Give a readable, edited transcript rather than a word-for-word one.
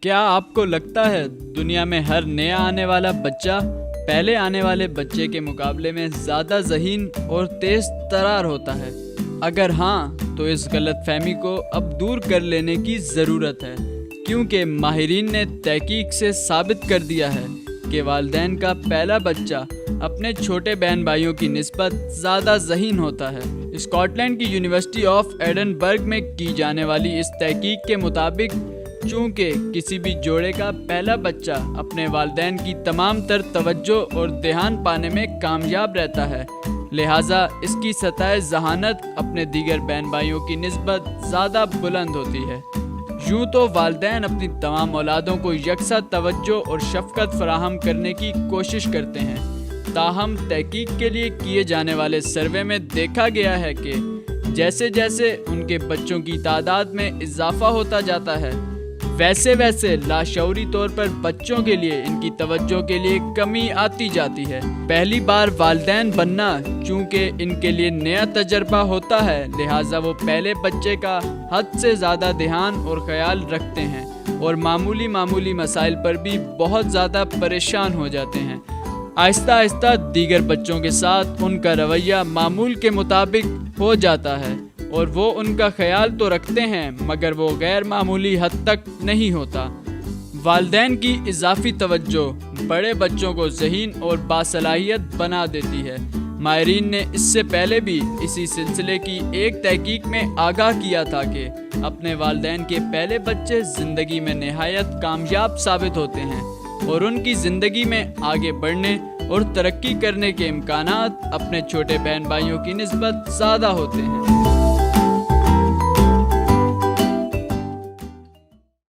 کیا آپ کو لگتا ہے دنیا میں ہر نیا آنے والا بچہ پہلے آنے والے بچے کے مقابلے میں زیادہ ذہین اور تیز ترار ہوتا ہے؟ اگر ہاں تو اس غلط فہمی کو اب دور کر لینے کی ضرورت ہے، کیونکہ ماہرین نے تحقیق سے ثابت کر دیا ہے کہ والدین کا پہلا بچہ اپنے چھوٹے بہن بھائیوں کی نسبت زیادہ ذہین ہوتا ہے۔ اسکاٹ لینڈ کی یونیورسٹی آف ایڈنبرگ میں کی جانے والی اس تحقیق کے مطابق چونکہ کسی بھی جوڑے کا پہلا بچہ اپنے والدین کی تمام تر توجہ اور دھیان پانے میں کامیاب رہتا ہے، لہٰذا اس کی سطح ذہانت اپنے دیگر بہن بھائیوں کی نسبت زیادہ بلند ہوتی ہے۔ یوں تو والدین اپنی تمام اولادوں کو یکساں توجہ اور شفقت فراہم کرنے کی کوشش کرتے ہیں، تاہم تحقیق کے لیے کیے جانے والے سروے میں دیکھا گیا ہے کہ جیسے جیسے ان کے بچوں کی تعداد میں اضافہ ہوتا جاتا ہے، ویسے لاشعوری طور پر بچوں کے لیے ان کی توجہ کے لیے کمی آتی جاتی ہے۔ پہلی بار والدین بننا چونکہ ان کے لیے نیا تجربہ ہوتا ہے، لہٰذا وہ پہلے بچے کا حد سے زیادہ دھیان اور خیال رکھتے ہیں اور معمولی مسائل پر بھی بہت زیادہ پریشان ہو جاتے ہیں۔ آہستہ آہستہ دیگر بچوں کے ساتھ ان کا رویہ معمول کے مطابق ہو جاتا ہے اور وہ ان کا خیال تو رکھتے ہیں مگر وہ غیر معمولی حد تک نہیں ہوتا۔ والدین کی اضافی توجہ بڑے بچوں کو ذہین اور باصلاحیت بنا دیتی ہے۔ ماہرین نے اس سے پہلے بھی اسی سلسلے کی ایک تحقیق میں آگاہ کیا تھا کہ اپنے والدین کے پہلے بچے زندگی میں نہایت کامیاب ثابت ہوتے ہیں اور ان کی زندگی میں آگے بڑھنے اور ترقی کرنے کے امکانات اپنے چھوٹے بہن بھائیوں کی نسبت زیادہ ہوتے ہیں۔